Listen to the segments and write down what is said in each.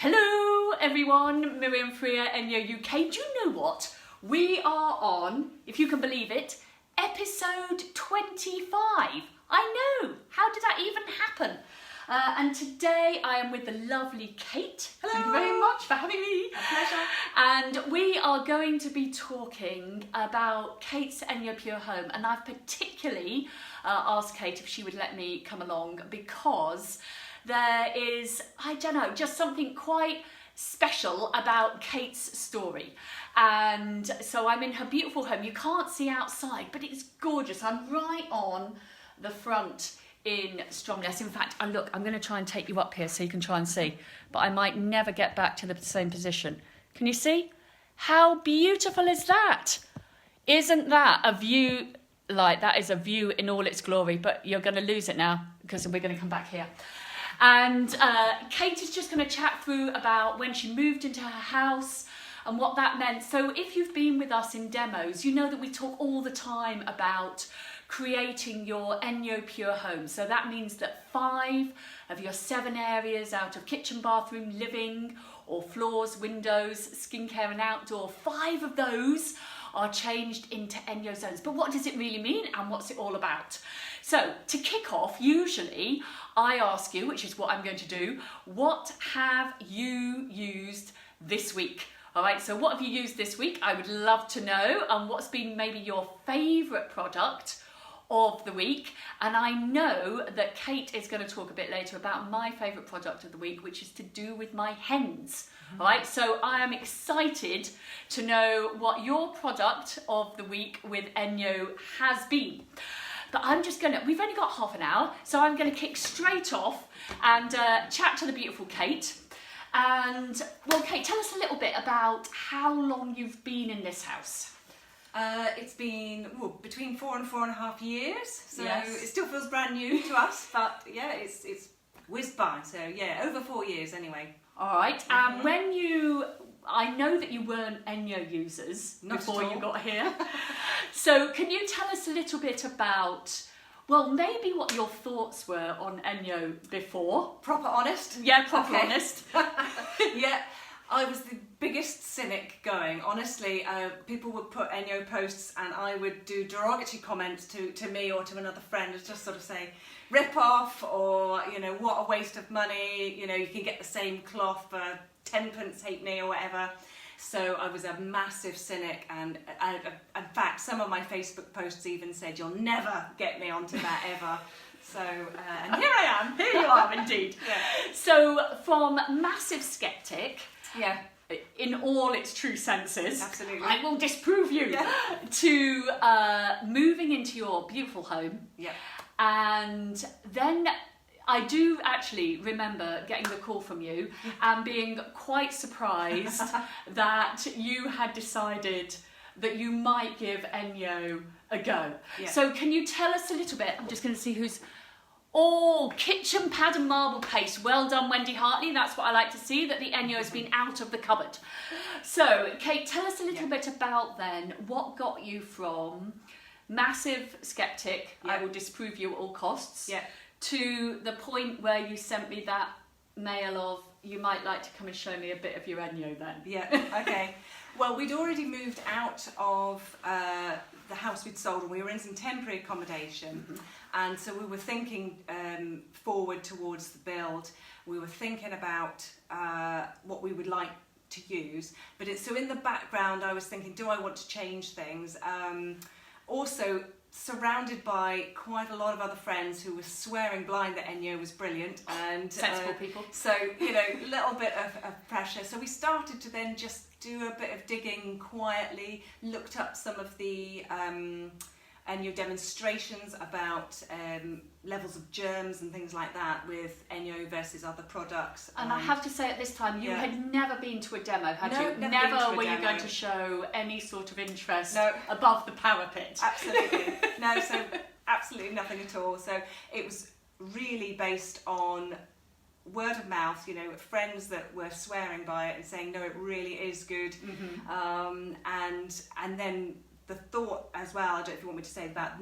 Hello everyone, Miriam from ENJO UK. Do you know what? We are on, if you can believe it, episode 25. I know, how did that even happen? And today I am with the lovely Kate. Hello. Thank you very much for having me. A pleasure. And we are going to be talking about Kate's ENJOpure home, and I've particularly asked Kate if she would let me come along because there is, I don't know, just something quite special about Kate's story. And so I'm in her beautiful home. You can't see outside, but it's gorgeous. I'm right on the front in Stromness. In fact, I'm going to try and take you up here so you can try and see, but I might never get back to the same position. Can you see? How beautiful is that? Isn't that a view? Like, that is a view in all its glory, but you're going to lose it now because we're going to come back here. And Kate is just going to chat through about when she moved into her house and what that meant. So if you've been with us in demos, you know that we talk all the time about creating your ENJOpure home. So that means that 5 of your 7 areas out of kitchen, bathroom, living, or floors, windows, skincare and outdoor, 5 of those are changed into ENJO zones. But what does it really mean and what's it all about? So to kick off, usually I ask you, which is what I'm going to do, what have you used this week? All right, so what have you used this week? I would love to know. And what's been maybe your favourite product of the week? And I know that Kate is going to talk a bit later about my favourite product of the week, which is to do with my hens. All right, so I am excited to know what your product of the week with ENJO has been. But I'm just going to, we've only got half an hour, so I'm going to kick straight off and chat to the beautiful Kate. And, well, Kate, tell us a little bit about how long you've been in this house. It's been between 4 and 4.5 years, so Yes. It still feels brand new to us, but yeah, it's whizzed by, so yeah, over 4 years anyway. All right, when you, I know that you weren't ENJO users before you got here, so can you tell us a little bit about, well, maybe what your thoughts were on ENJO before? Proper honest? Yeah, proper honest. Yeah, I was the biggest cynic going. Honestly, people would put ENJO posts and I would do derogatory comments to me or to another friend, just sort of say, rip off, or, you know, what a waste of money, you know, you can get the same cloth for 10 pence halfpenny or whatever. So I was a massive cynic, and in fact, some of my Facebook posts even said, you'll never get me onto that ever. So, and here I am. Here you are, indeed. Yeah. So, from massive skeptic, Yeah. in all its true senses, Absolutely. I will disprove you, Yeah. to moving into your beautiful home. Yeah. And then I do actually remember getting the call from you and being quite surprised that you had decided that you might give ENJO a go. Yeah. So can you tell us a little bit? I'm just going to see who's... Oh, kitchen pad and marble paste. Well done, Wendy Hartley. That's what I like to see, that the ENJO has been out of the cupboard. So, Kate, tell us a little bit about then what got you from massive skeptic, I will disprove you at all costs, to the point where you sent me that mail of, you might like to come and show me a bit of your ENJO then. Yeah, okay. Well, we'd already moved out of the house we'd sold, and we were in some temporary accommodation. And so we were thinking forward towards the build. We were thinking about what we would like to use. But so in the background, I was thinking, do I want to change things? Also, surrounded by quite a lot of other friends who were swearing blind that ENJO was brilliant, and sensible people. So, you know, a little bit of pressure. So we started to then just do a bit of digging quietly, looked up some of the ENJO demonstrations about levels of germs and things like that with ENJO versus other products. And I have to say, at this time, you had never been to a demo, had you? Never were you going to show any sort of interest No. above the parapet. Absolutely. No, so absolutely nothing at all. So it was really based on word of mouth, you know, friends that were swearing by it and saying, no, it really is good. And then the thought as well, I don't know if you want me to say about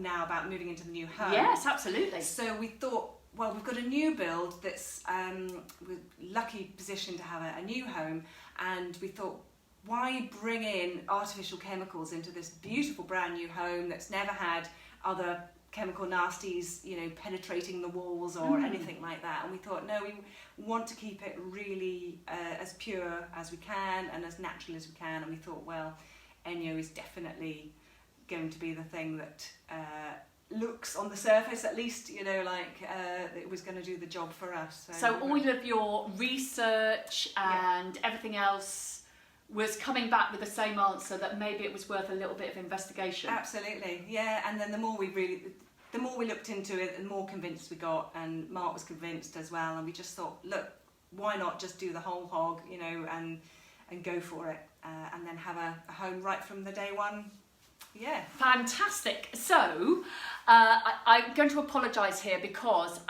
moving into the new home. Yes, absolutely. So we thought, well, we've got a new build that's we're lucky position to have a new home, and we thought, why bring in artificial chemicals into this beautiful brand new home that's never had other chemical nasties, you know, penetrating the walls or anything like that? And we thought, no, we want to keep it really as pure as we can and as natural as we can. And we thought, well, ENJO is definitely going to be the thing that looks on the surface, at least, you know, like it was going to do the job for us. So all of your research and everything else was coming back with the same answer, that maybe it was worth a little bit of investigation. Absolutely, yeah. And then the more we looked into it, the more convinced we got, and Mark was convinced as well. And we just thought, look, why not just do the whole hog, you know, and go for it, and then have a home right from the day one. Yeah. Fantastic. So I'm going to apologise here because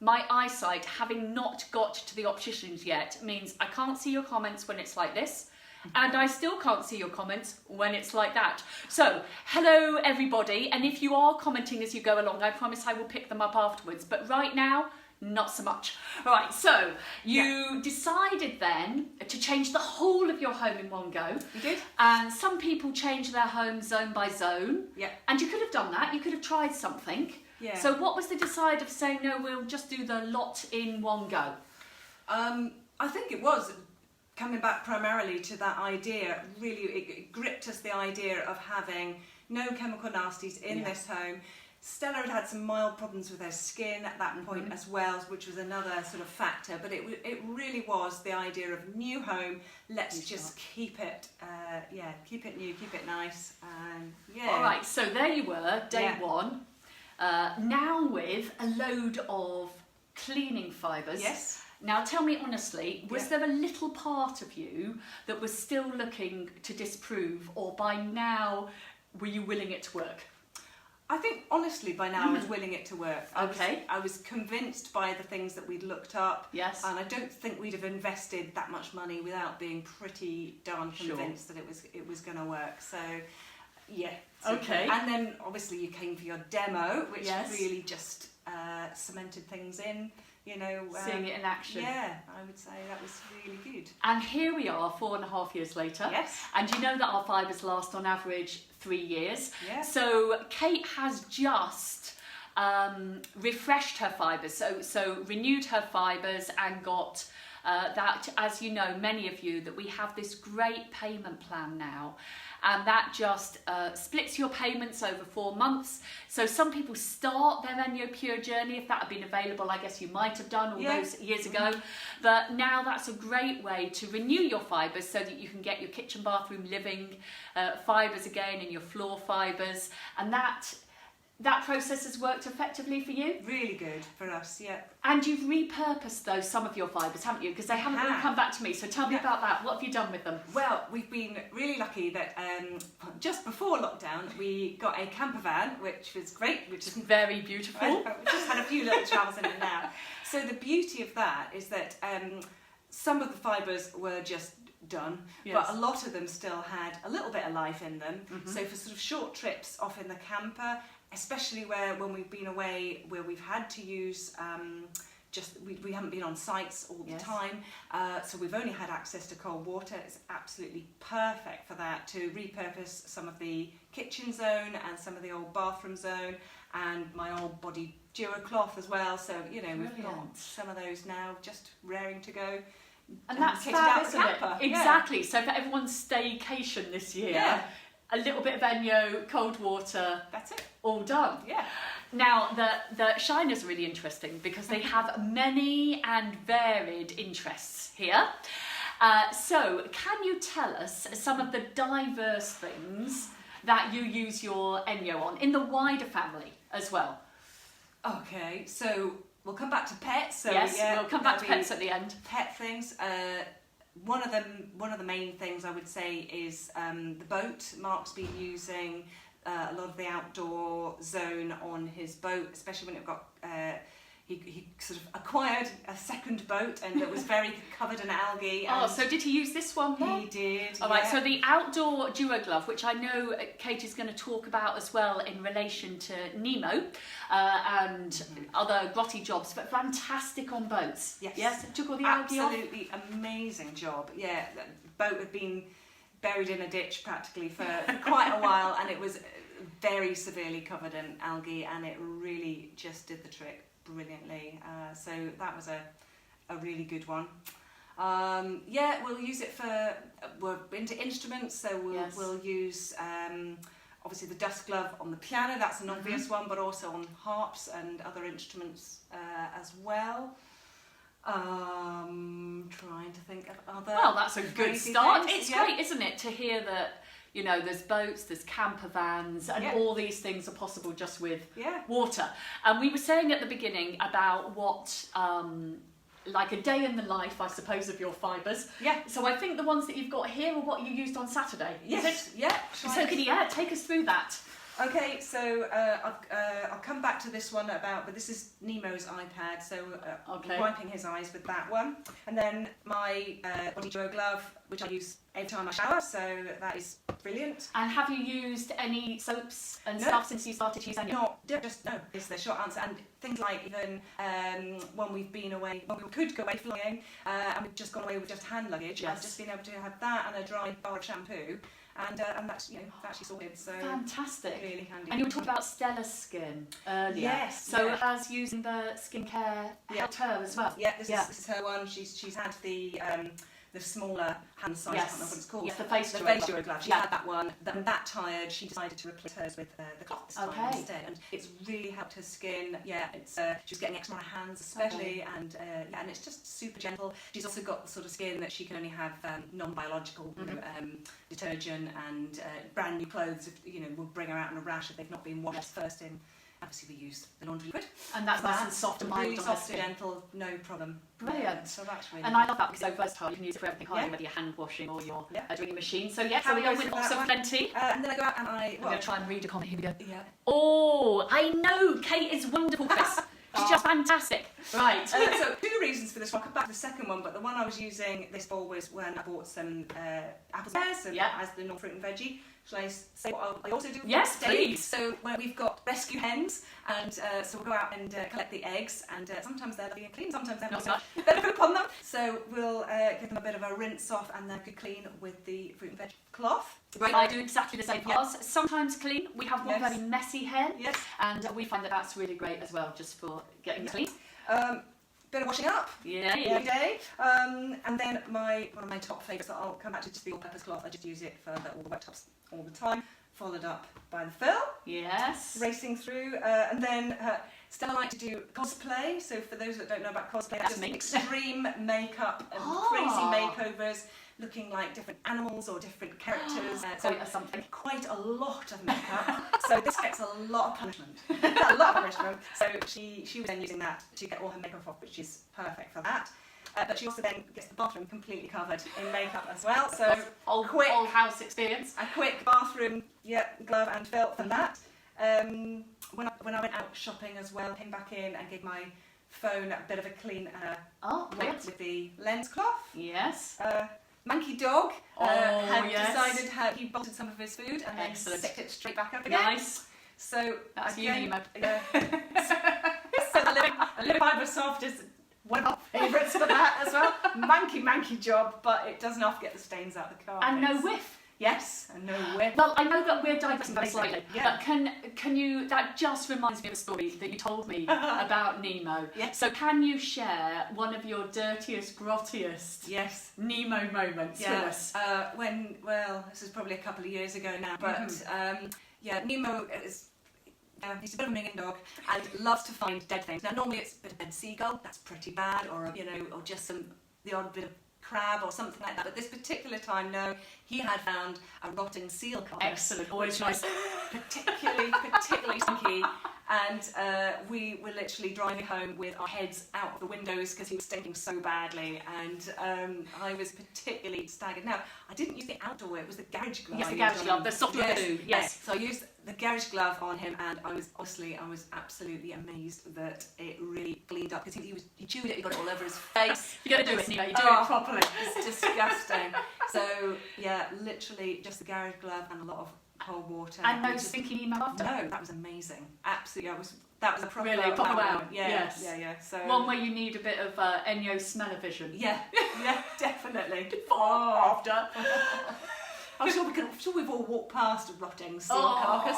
my eyesight, having not got to the opticians yet, means I can't see your comments when it's like this, and I still can't see your comments when it's like that. So, hello everybody, and if you are commenting as you go along, I promise I will pick them up afterwards, but right now, not so much. All right, so you decided then to change the whole of your home in one go. We did. And some people change their home zone by zone. Yeah. And you could have done that, you could have tried something. Yeah. So what was the decide of saying, no, we'll just do the lot in one go? I think it was coming back primarily to that idea. Really, it gripped us, the idea of having no chemical nasties in this home. Stella had some mild problems with her skin at that point as well, which was another sort of factor. But it really was the idea of new home. Let's just keep it, keep it new, keep it nice, and All right, so there you were, day one. Now with a load of cleaning fibres. Yes. Now tell me honestly, was there a little part of you that was still looking to disprove, or by now were you willing it to work? I think honestly by now I was willing it to work. I was convinced by the things that we'd looked up. Yes. And I don't think we'd have invested that much money without being pretty darn convinced that it was going to work. So yeah. Okay. And then obviously you came for your demo, which really just cemented things in, you know. Seeing it in action. Yeah, I would say that was really good. And here we are 4.5 years later. Yes. And you know that our fibres last on average 3 years. Yeah. So Kate has just refreshed her fibres, so renewed her fibres and got that, as you know, many of you, that we have this great payment plan now. And that just splits your payments over 4 months. So some people start their ENJOpure journey. If that had been available, I guess you might have done all those years ago. But now that's a great way to renew your fibres so that you can get your kitchen, bathroom, living fibres again, and your floor fibres. And that process has worked effectively for you? Really good for us, yeah. And you've repurposed those, some of your fibres, haven't you? Because they haven't all come back to me. So tell me about that. What have you done with them? Well, we've been really lucky that just before lockdown we got a camper van, which was great, which is very beautiful. We've just had a few little travels in it now. So the beauty of that is that some of the fibres were just done, but a lot of them still had a little bit of life in them. So for sort of short trips off in the camper, especially when we've been away, where we've had to use we haven't been on sites all the time, so we've only had access to cold water. It's absolutely perfect for that, to repurpose some of the kitchen zone and some of the old bathroom zone and my old body Dura cloth as well. So you know, we've got some of those now just raring to go. And that's fab, isn't it? Exactly. So for everyone's staycation this year, a little bit of ENJO, cold water. That's it. All done. Yeah. Now, the Shiners are really interesting because they have many and varied interests here. So, can you tell us some of the diverse things that you use your ENJO on in the wider family as well? Okay, so we'll come back to pets. So we'll come back to pets at the end. Pet things. One of the main things I would say is the boat. Mark's been using a lot of the outdoor zone on his boat, especially when we've got he sort of acquired a second boat, and it was very covered in algae. Oh, and so did he use this one there? he did. All right, so the outdoor duo glove, which I know Kate is going to talk about as well in relation to Nemo and other grotty jobs, but fantastic on boats. Yes. It took all the algae off. Absolutely amazing job. Yeah, the boat had been buried in a ditch practically for quite a while, and it was very severely covered in algae, and it really just did the trick brilliantly. So that was a really good one. Yeah, we'll use it for, we're into instruments, so we'll use obviously the dust glove on the piano, that's an obvious one, but also on harps and other instruments as well. Trying to think of other. Well, that's a good start. Things. It's great, isn't it, to hear that, you know, there's boats, there's camper vans, and all these things are possible just with water. And we were saying at the beginning about what, like a day in the life, I suppose, of your fibres. Yeah. So I think the ones that you've got here are what you used on Saturday. Yes. Yeah. So can you take us through that? Okay, so I'll come back to this one but this is Nemo's iPad, so wiping his eyes with that one. And then my body duo glove, which I use every time I shower, so that is brilliant. And have you used any soaps and stuff since you started using it? No, is the short answer. And things like even when we've been away, when we could go away flying, and we've just gone away with just hand luggage, I've just been able to have that and a dry bar of shampoo. And that's actually sorted, so fantastic, really handy. And you were talking about Stella's skin earlier. Yes. So has using the skincare helped her as well? Yeah, this is her one. She's had the smaller hand size. I can't remember what it's called. Yes, the face duo glove. She had that one. Then that tired, she decided to replace hers with the cloth this time instead, and it's really helped her skin. Yeah, it's she's getting extra on her hands especially, and and it's just super gentle. She's also got the sort of skin that she can only have non-biological detergent, and brand new clothes. Will bring her out in a rash if they've not been washed first in. Obviously, we use the laundry liquid. And that's nice and soft and mild. Really soft and gentle, no problem. Brilliant. So that's really and I love that because it's so versatile. You can use it for everything, whether you're hand washing or you're doing your machine. So so we go with lots of plenty. And then I go out and I'm going to try and read a comment. Here we go. Yeah. Oh, I know. Kate is wonderful, Chris. She's just fantastic. Right. So 2 reasons for this one. I'll come back to the second one, but the one I was using this for was when I bought some apples and pears as the non-fruit and veggie. Shall I say what I also do? Yes, please. So we've got rescue hens, and so we'll go out and collect the eggs, and sometimes they're lovely and clean, sometimes they're not so much. Better put upon them. So we'll give them a bit of a rinse off, and then good clean with the fruit and veg cloth. Right, I do exactly the same for us. Sometimes clean. We have one very messy hen, and we find that that's really great as well, just for getting clean. Bit of washing up every day. And then one of my top favourites that I'll come back to, just the all-purpose cloth. I just use it for all the wet tops all the time, followed up by the fill. Yes. Racing through. And then Stella likes to do cosplay. So for those that don't know about cosplay, that's just extreme makeup and crazy makeovers, looking like different animals or different characters. Quite a lot of makeup. So this gets a lot of punishment. A lot of punishment. So she was then using that to get all her makeup off, which is perfect for that. But she also then gets the bathroom completely covered in makeup as well. So old house experience. A quick bathroom, glove and filth and that. When I went out shopping as well, came back in and gave my phone a bit of a clean with the lens cloth. Yes. Monkey dog had decided he bolted some of his food and then sticked it straight back up again. Nice. So that's again, so the lip fibre soft is one of our favourites for that as well. Manky job, but it doesn't often get the stains out of the car. And no whiff. Yes, and no whiff. Well, I know that we're digressing very slightly, but can you? That just reminds me of a story that you told me about Nemo. Yes. So can you share one of your dirtiest, grottiest Nemo moments with us? This is probably a couple of years ago now, but Nemo is. He's a bit of a minging dog and loves to find dead things. Now normally it's a bit of dead seagull, that's pretty bad, or or just the odd bit of crab or something like that. But this particular time, no, he had found a rotting seal carcass. Excellent, always nice. Particularly stinky, And we were literally driving home with our heads out of the windows because he was stinking so badly, and I was particularly staggered. Now, I didn't use the outdoor, it was the garage glove. Yes, the garage glove, the softer glue. Yes. So I used the garage glove on him, and I was absolutely amazed that it really cleaned up, because he chewed it, he got it all over his face. You're going to do it, you do it properly. It's disgusting. So yeah, literally just the garage glove and a lot of cold water. And no stinky email after? No, that was amazing. Absolutely, that was a proper really proper wow. Yes. Yeah. So one where you need a bit of ENJO smell-o-vision. Yeah, definitely. Before, after. I'm sure we've all walked past a rotting seal carcass.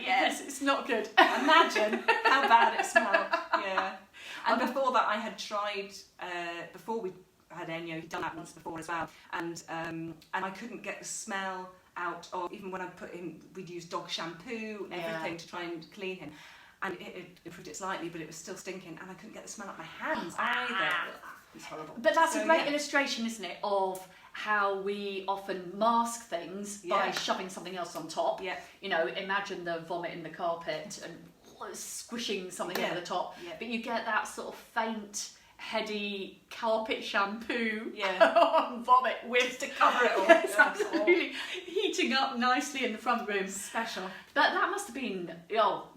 Yes, it's not good. Imagine how bad it smelled. Yeah. And before that, I had tried. Before we had ENJO, he'd done that once before as well, and I couldn't get the smell out of, even when I put him, we'd use dog shampoo, everything to try and clean him, and it improved it slightly, but it was still stinking, and I couldn't get the smell out of my hands either. It was horrible. But that's a great illustration, isn't it, of how we often mask things by shoving something else on top. Yeah. You know, imagine the vomit in the carpet and squishing something over the top, but you get that sort of faint, heady carpet shampoo vomit with to cover it all. Yes, absolutely. Heating up nicely in the front room. Special. But that must have been,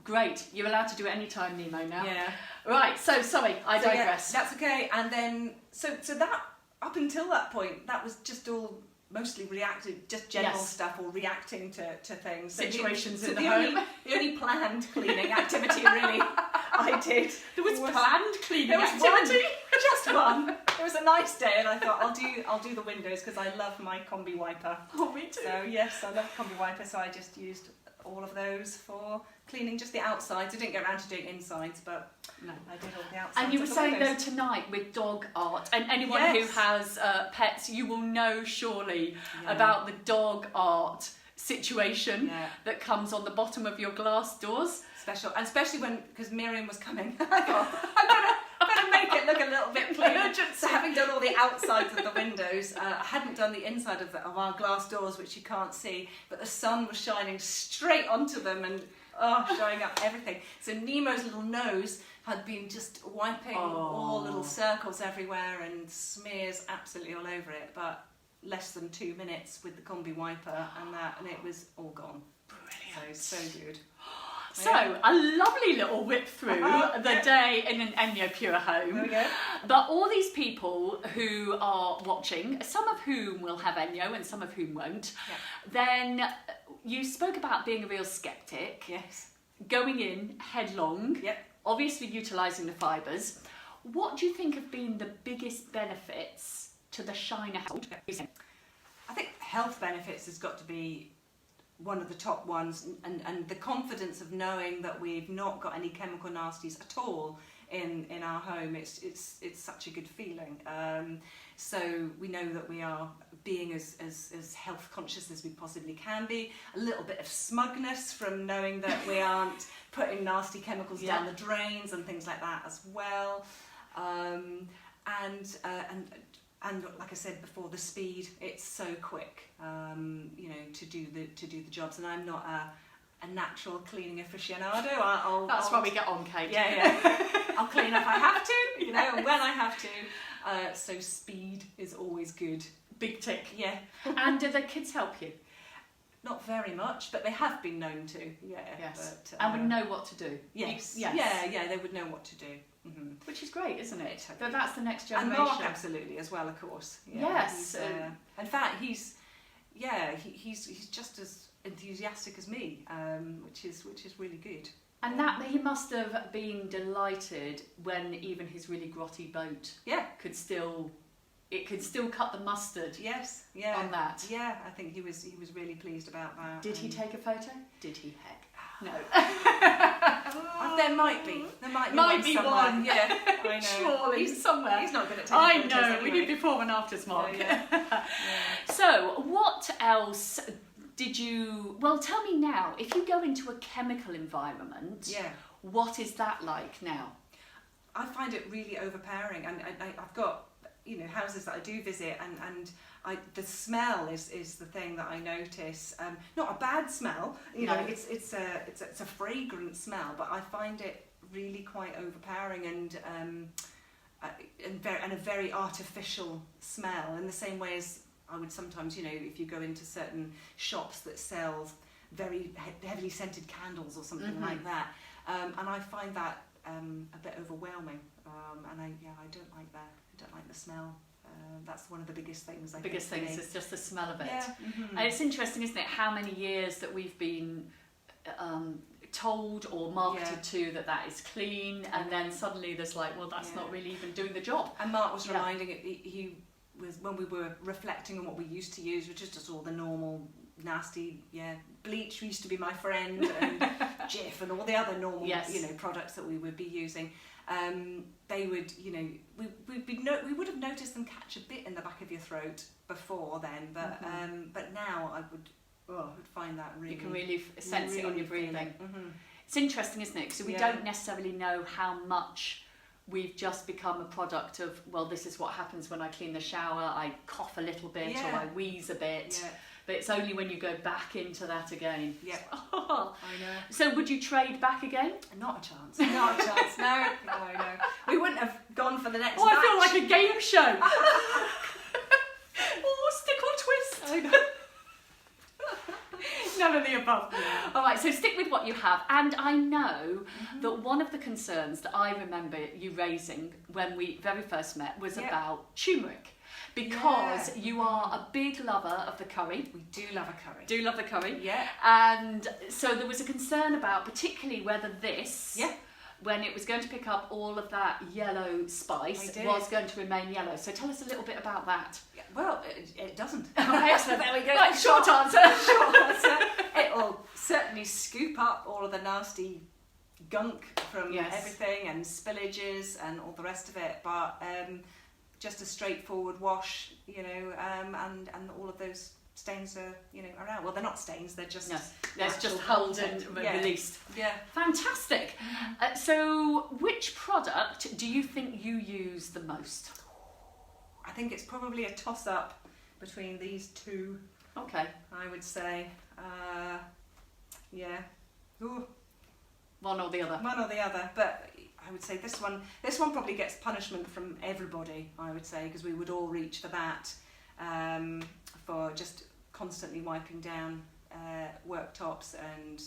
great. You're allowed to do it any time, Nemo, now. Yeah. Right, so sorry, I digress. Yeah, that's okay. And then, so that, up until that point, that was just all mostly reactive, just general stuff, or reacting to things. Situations in the home. The only planned cleaning activity really I did. There was planned cleaning activity? One, just one. It was a nice day, and I thought I'll do the windows because I love my combi wiper. Oh, me too. So yes, I love combi wiper, so I just used all of those for cleaning just the outsides. I didn't get around to doing insides, but no, I did all the outsides. And you were saying though tonight with dog art, and anyone who has pets, you will know surely about the dog art situation that comes on the bottom of your glass doors. Special, and especially because Miriam was coming, I thought I better make it look a little bit cleaner. So having done all the outsides of the windows, I hadn't done the inside of our glass doors, which you can't see, but the sun was shining straight onto them and showing up everything. So Nemo's little nose had been just wiping all little circles everywhere and smears absolutely all over it, but less than 2 minutes with the combi wiper and it was all gone. Brilliant. So good. So, a lovely little whip through the day in an ENJOpure home. There we go. But all these people who are watching, some of whom will have ENJO and some of whom won't, then you spoke about being a real skeptic. Yes. Going in headlong, obviously utilising the fibres. What do you think have been the biggest benefits to the Shiner household? I think health benefits has got to be one of the top ones, and the confidence of knowing that we've not got any chemical nasties at all in our home. It's such a good feeling. So we know that we are being as health conscious as we possibly can be. A little bit of smugness from knowing that we aren't putting nasty chemicals down the drains and things like that as well. And like I said before, the speed, it's so quick, to do the jobs. And I'm not a natural cleaning aficionado. That's why we get on, Kate. Yeah. I'll clean if I have to, and when I have to. So speed is always good. Big tick. Yeah. And do the kids help you? Not very much, but they have been known to. Yeah. Yes. But, and would know what to do. Yes. Yeah, they would know what to do. Mm-hmm. Which is great, isn't it? Totally. But that's the next generation. And Mark absolutely as well, of course. Yeah, yes. In fact, he's just as enthusiastic as me, which is really good. And that he must have been delighted when even his really grotty boat could still cut the mustard. Yes, on that. Yeah, I think he was really pleased about that. Did he take a photo? Did he? Heck, no. There might be one. Yeah, I know. Surely somewhere. He's not good at taking photos anyway. We need before and afters, Mark. Yeah. So, what else did you? Well, tell me now. If you go into a chemical environment, what is that like now? I find it really overpowering, and I've got houses that I do visit, and the smell is the thing that I notice. Not a bad smell, it's a fragrant smell, but I find it really quite overpowering and a very artificial smell, in the same way as I would sometimes, if you go into certain shops that sell very heavily scented candles or something like that, and I find that a bit overwhelming, and I don't like that. I don't like the smell. That's one of the biggest things. The biggest thing is just the smell of it. Yeah. And it's interesting, isn't it, how many years that we've been told or marketed to that is clean, and then suddenly there's like, well, that's not really even doing the job. And Mark was reminding it. He was, when we were reflecting on what we used to use, which is just all the normal nasty, bleach used to be my friend, and Jif and all the other normal, products that we would be using. They would, we would have noticed them catch a bit in the back of your throat before then, but now I would find that really. You can really sense it on your breathing. It's interesting, isn't it? So we don't necessarily know how much we've just become a product of, well, this is what happens when I clean the shower, I cough a little bit or I wheeze a bit. Yeah. But it's only when you go back into that again. Yeah. I know. So would you trade back again? Not a chance. Not a chance. No. We wouldn't have gone for the next batch. I feel like a game show. Stick or twist. I know. None of the above. Yeah. All right, so stick with what you have. And I know that one of the concerns that I remember you raising when we very first met was about turmeric. Because you are a big lover of the curry. We do love a curry. Do love the curry. Yeah. And so there was a concern about particularly whether this, when it was going to pick up all of that yellow spice, was going to remain yellow. So tell us a little bit about that. Yeah, well, it doesn't. Okay, so there we go. Right, short answer. It'll certainly scoop up all of the nasty gunk from everything and spillages and all the rest of it. But just a straightforward wash, and all of those stains are, are out. Well, they're not stains; they're just just held and released. Yeah, fantastic. So, which product do you think you use the most? I think it's probably a toss-up between these two. Okay, I would say, Ooh. One or the other. One or the other, but I would say this one probably gets punishment from everybody, I would say, because we would all reach for that, for just constantly wiping down worktops and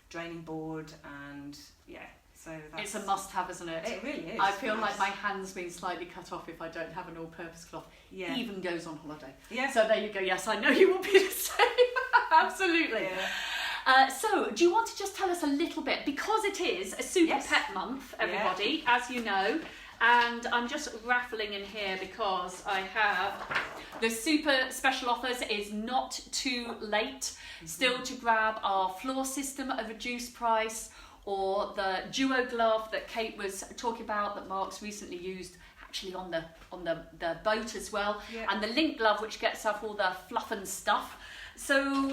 draining board, and so it's a must-have, isn't it? It really is. I feel like my hand's been slightly cut off if I don't have an all-purpose cloth. Yeah. Even goes on holiday. Yeah. So there you go. Yes, I know you will be the same. Absolutely. Yeah. So, do you want to just tell us a little bit, because it is a Super Pet Month, everybody, as you know, and I'm just raffling in here because I have the super special offers. Is not too late still to grab our floor system at a reduced price, or the duo glove that Kate was talking about that Mark's recently used, actually on the boat as well, and the link glove which gets off all the fluff and stuff. So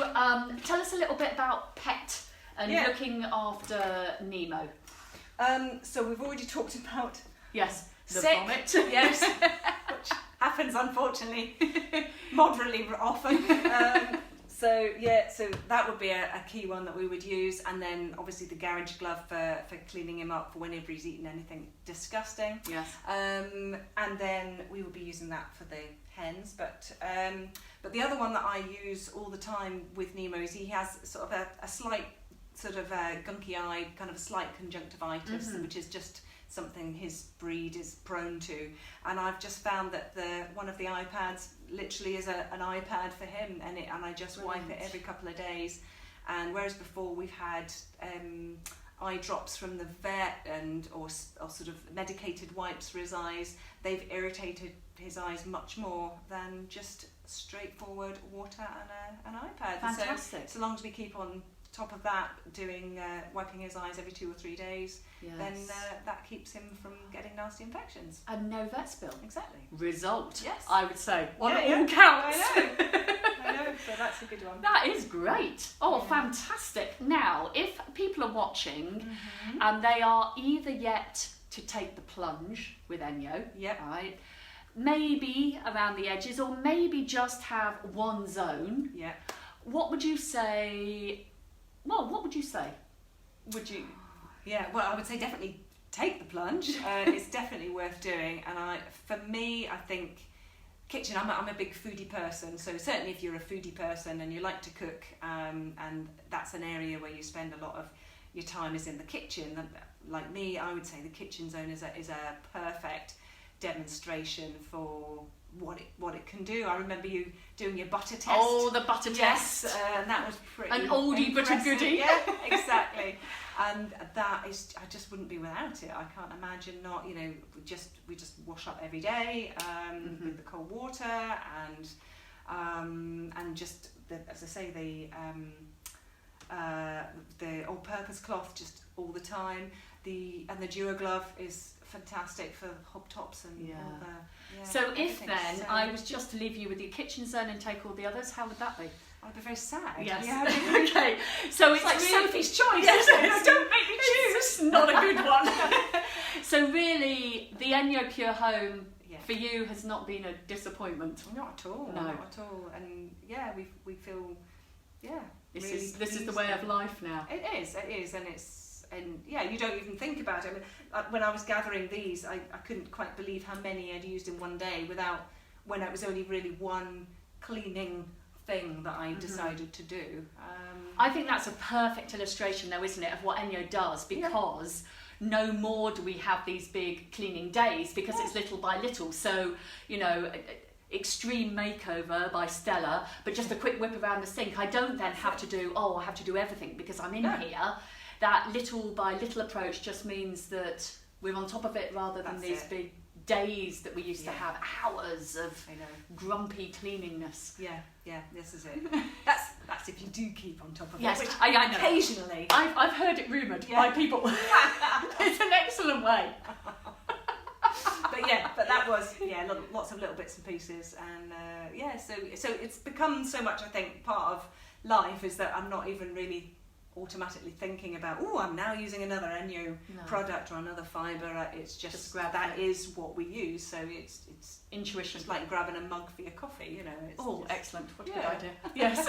tell us a little bit about pet and looking after Nemo. So we've already talked about the sick, vomit, which happens unfortunately moderately often. So that would be a key one that we would use, and then obviously the garage glove for cleaning him up for whenever he's eaten anything disgusting. Yes. And then we would be using that for the hens, but the other one that I use all the time with Nemo is he has sort of a slight sort of gunky eye, kind of a slight conjunctivitis, which is just something his breed is prone to, and I've just found that one of the iPads literally is an iPad for him, and I just wipe it every couple of days, and whereas before we've had eye drops from the vet or sort of medicated wipes for his eyes, they've irritated his eyes much more than just straightforward water and an iPad. Fantastic. So long as we keep on top of that, doing wiping his eyes every 2 or 3 days, then that keeps him from getting nasty infections. And no vet spill. Exactly. Result. Yes. I would say. On all counts. I know. So that's a good one. That is great. Oh, fantastic. Now, if people are watching and they are either yet to take the plunge with ENJO, right, maybe around the edges, or maybe just have one zone. Yeah. What would you say? Well, what would you say? Would you? Yeah, well, I would say definitely take the plunge. It's definitely worth doing. And for me, I think kitchen, I'm a big foodie person. So certainly if you're a foodie person and you like to cook, and that's an area where you spend a lot of your time is in the kitchen. Like me, I would say the kitchen zone is a perfect demonstration for what it can do. I remember you doing your butter test. Oh, the butter test. Yes, and that was pretty An oldie but a goodie. Yeah, exactly. And that is, I just wouldn't be without it. I can't imagine not. You know, we just wash up every day with the cold water, and just as I say, the all-purpose cloth just all the time. The Duo glove is fantastic for hobtops and all the. Yeah, so if then I was just to leave you with your kitchen zone and take all the others, how would that be? I'd be very sad. Yes. Yeah, okay. So it's like really, Sophie's choice. Yes, Isn't it? don't make me choose. Not a good one. So really, the ENJOpure home for you has not been a disappointment. Not at all. No. Not at all. And yeah, we feel This really is the way of life now. It is, and yeah, you don't even think about it. I mean, when I was gathering these, I couldn't quite believe how many I'd used in one day when it was only really one cleaning thing that I decided to do. I think that's a perfect illustration though, isn't it, of what ENJO does, because no more do we have these big cleaning days, because it's little by little. So, you know, extreme makeover by Stella, but just a quick whip around the sink. I don't then have to do, I have to do everything because I'm in here. That little by little approach just means that we're on top of it rather than these big days that we used to have, hours of grumpy cleaningness. Yeah, this is it. That's if you do keep on top of yes, it. Which I know. Occasionally. I've heard it rumoured by people. It's an excellent way. But that was lots of little bits and pieces, and so it's become so much, I think, part of life is that I'm not even really automatically thinking about I'm now using another ENJO product or another fibre. It's just that is what we use, so it's intuition. It's like grabbing a mug for your coffee, you know. Excellent, what a good idea. Yes.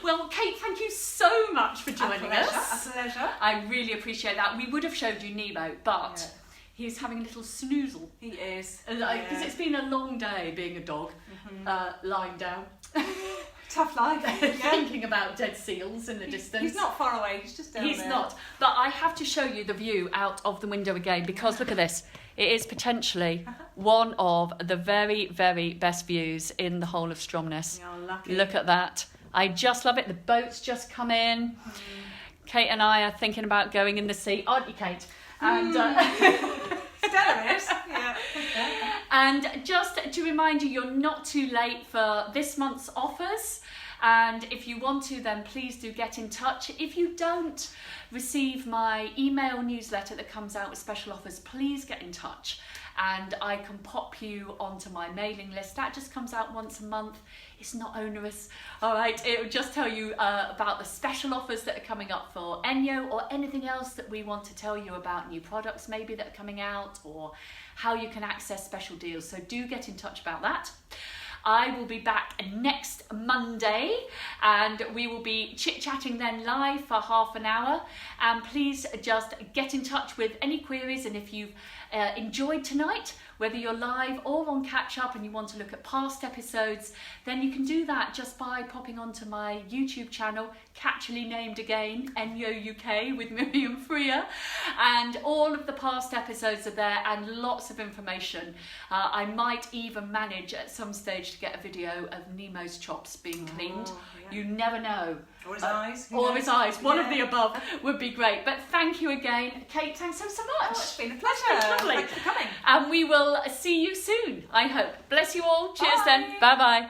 Well, Kate, thank you so much for joining us. A pleasure. I really appreciate that. We would have showed you Nemo, but he's having a little snoozle. He is. Because it's been a long day being a dog, lying down. Tough life. Thinking about dead seals in the distance. He's not far away, he's just down there. He's not. But I have to show you the view out of the window again, because look at this. It is potentially one of the very, very best views in the whole of Stromness. You're lucky. Look at that. I just love it. The boat's just come in. Kate and I are thinking about going in the sea, aren't you, Kate? And Stella is. Yeah. And just to remind you, you're not too late for this month's offers. And if you want to, then please do get in touch. If you don't receive my email newsletter that comes out with special offers, please get in touch and I can pop you onto my mailing list. That just comes out once a month. It's not onerous. All right, it will just tell you about the special offers that are coming up for ENJO, or anything else that we want to tell you about, new products maybe that are coming out, or how you can access special deals. So do get in touch about that. I will be back next Monday and we will be chit-chatting then live for half an hour. And please just get in touch with any queries, and if you've enjoyed tonight, whether you're live or on catch up and you want to look at past episodes, then you can do that just by popping onto my YouTube channel, catchily named again, ENJO UK with Miriam Freer, and all of the past episodes are there and lots of information. I might even manage at some stage to get a video of Nemo's chops being cleaned. You never know. Or his eyes. Or his eyes. One of the above would be great. But thank you again. Kate, thanks so much. Oh, it's been a pleasure. It's been lovely. Thanks for coming. And we will see you soon, I hope. Bless you all. Cheers Bye. then. Bye-bye.